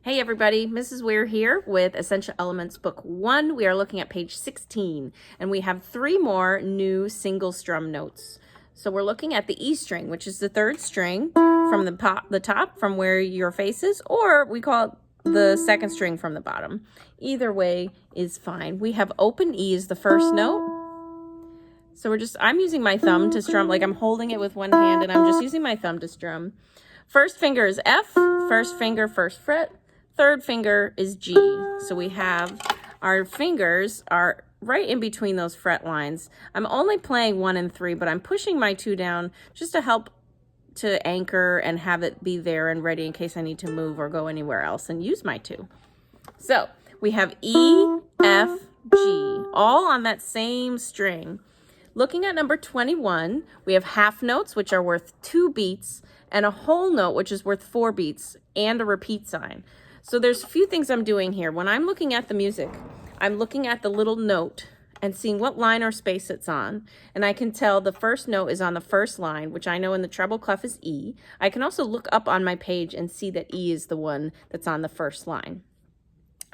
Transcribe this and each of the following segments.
Hey everybody, Mrs. Weir here with Essential Elements Book 1. We are looking at page 16 and we have 3 more new single strum notes. So we're looking at the E string, which is the 3rd string from the top from where your face is, or we call it the 2nd string from the bottom. Either way is fine. We have open E as the 1st note. So I'm using my thumb to strum, like I'm holding it with one hand and I'm just using my thumb to strum. First finger is F, first finger, first fret. 3rd finger is G. So we have our fingers are right in between those fret lines. I'm only playing 1 and 3, but I'm pushing my 2 down just to help to anchor and have it be there and ready in case I need to move or go anywhere else and use my 2. So we have E, F, G, all on that same string. Looking at number 21, we have half notes, which are worth 2 beats, and a whole note, which is worth 4 beats, and a repeat sign. So there's a few things I'm doing here. When I'm looking at the music, I'm looking at the little note and seeing what line or space it's on. And I can tell the first note is on the first line, which I know in the treble clef is E. I can also look up on my page and see that E is the one that's on the first line.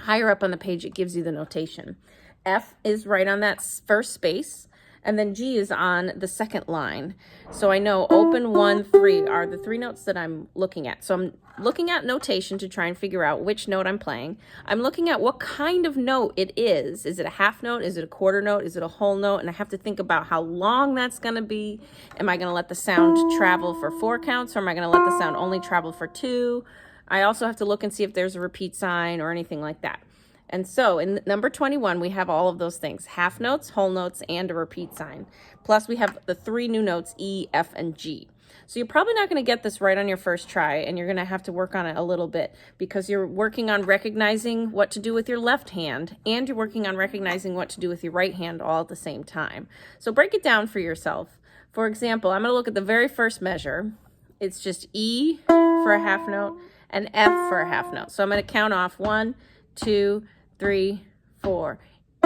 Higher up on the page, it gives you the notation. F is right on that first space. And then G is on the 2nd line. So I know open, 1, 3 are the 3 notes that I'm looking at. So I'm looking at notation to try and figure out which note I'm playing. I'm looking at what kind of note it is. Is it a half note? Is it a quarter note? Is it a whole note? And I have to think about how long that's going to be. Am I going to let the sound travel for 4 counts, or am I going to let the sound only travel for 2? I also have to look and see if there's a repeat sign or anything like that. And so in number 21, we have all of those things: half notes, whole notes, and a repeat sign. Plus we have the 3 new notes, E, F, and G. So you're probably not going to get this right on your first try, and you're going to have to work on it a little bit because you're working on recognizing what to do with your left hand, and you're working on recognizing what to do with your right hand all at the same time. So break it down for yourself. For example, I'm going to look at the very first measure. It's just E for a half note and F for a half note. So I'm going to count off 1, 2, 3, 4,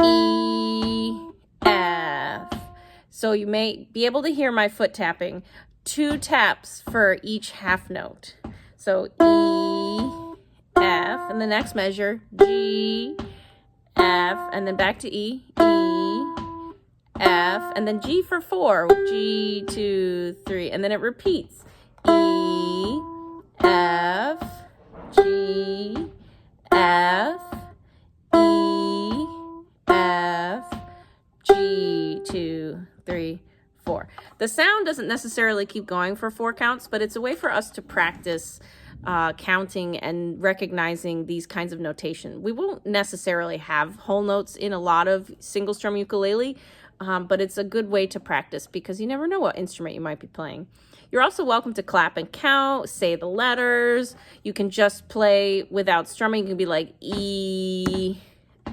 E, F. So you may be able to hear my foot tapping. 2 taps for each half note. So E, F, and the next measure, G, F, and then back to E, E, F, and then G for 4, G, 2, 3, and then it repeats. E, F, G, F, E, F, G, 2, 3, 4. The sound doesn't necessarily keep going for 4 counts, but it's a way for us to practice counting and recognizing these kinds of notation. We won't necessarily have whole notes in a lot of single strum ukulele, but it's a good way to practice because you never know what instrument you might be playing. You're also welcome to clap and count, say the letters. You can just play without strumming. You can be like E,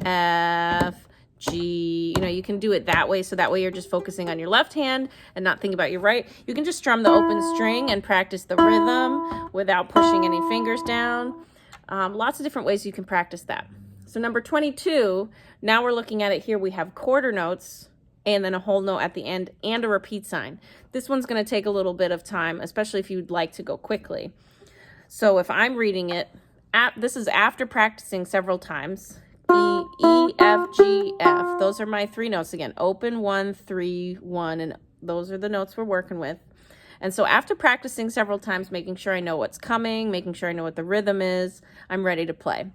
F, G. You can do it that way. So that way you're just focusing on your left hand and not thinking about your right. You can just strum the open string and practice the rhythm without pushing any fingers down. Lots of different ways you can practice that. So number 22, now we're looking at it here. We have quarter notes and then a whole note at the end and a repeat sign. This one's going to take a little bit of time, especially if you'd like to go quickly. So if I'm reading it, this is after practicing several times. E, E, F, G, F. Those are my 3 notes again. Open, 1, 3, 1, and those are the notes we're working with. And so after practicing several times, making sure I know what's coming, making sure I know what the rhythm is, I'm ready to play.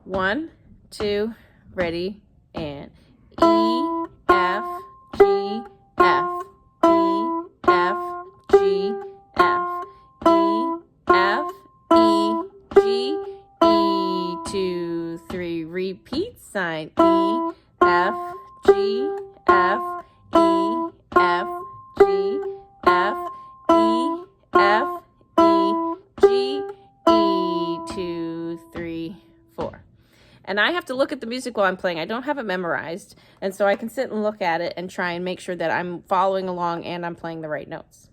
1, 2, ready, and E, F, G, F, E, F, G, F, E, F, E, G, E, 2, 3, repeat sign, E, F, G, F, E, F, G, F, E, F, E, G, E, 2, 3, 4. And I have to look at the music while I'm playing. I don't have it memorized, and so I can sit and look at it and try and make sure that I'm following along and I'm playing the right notes.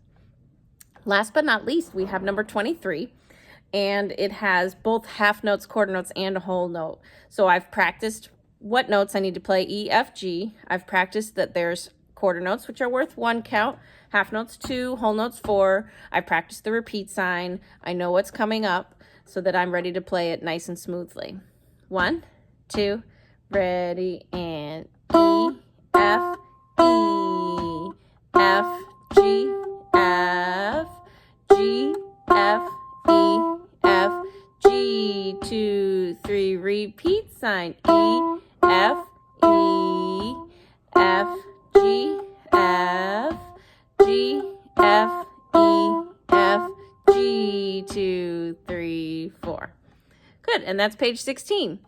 Last but not least, we have number 23, and it has both half notes, quarter notes, and a whole note. So I've practiced what notes I need to play, E, F, G. I've practiced that there's quarter notes, which are worth 1 count, half notes 2, whole notes 4. I practiced the repeat sign. I know what's coming up. so that I'm ready to play it nice and smoothly. 1, 2, ready, and E, F, E, F, G, F, G, F, E, F, G, 2, 3, repeat sign, E, F, E, F, G, F, G, F, E, F, G, 2, 3, 4. Good, and that's page 16.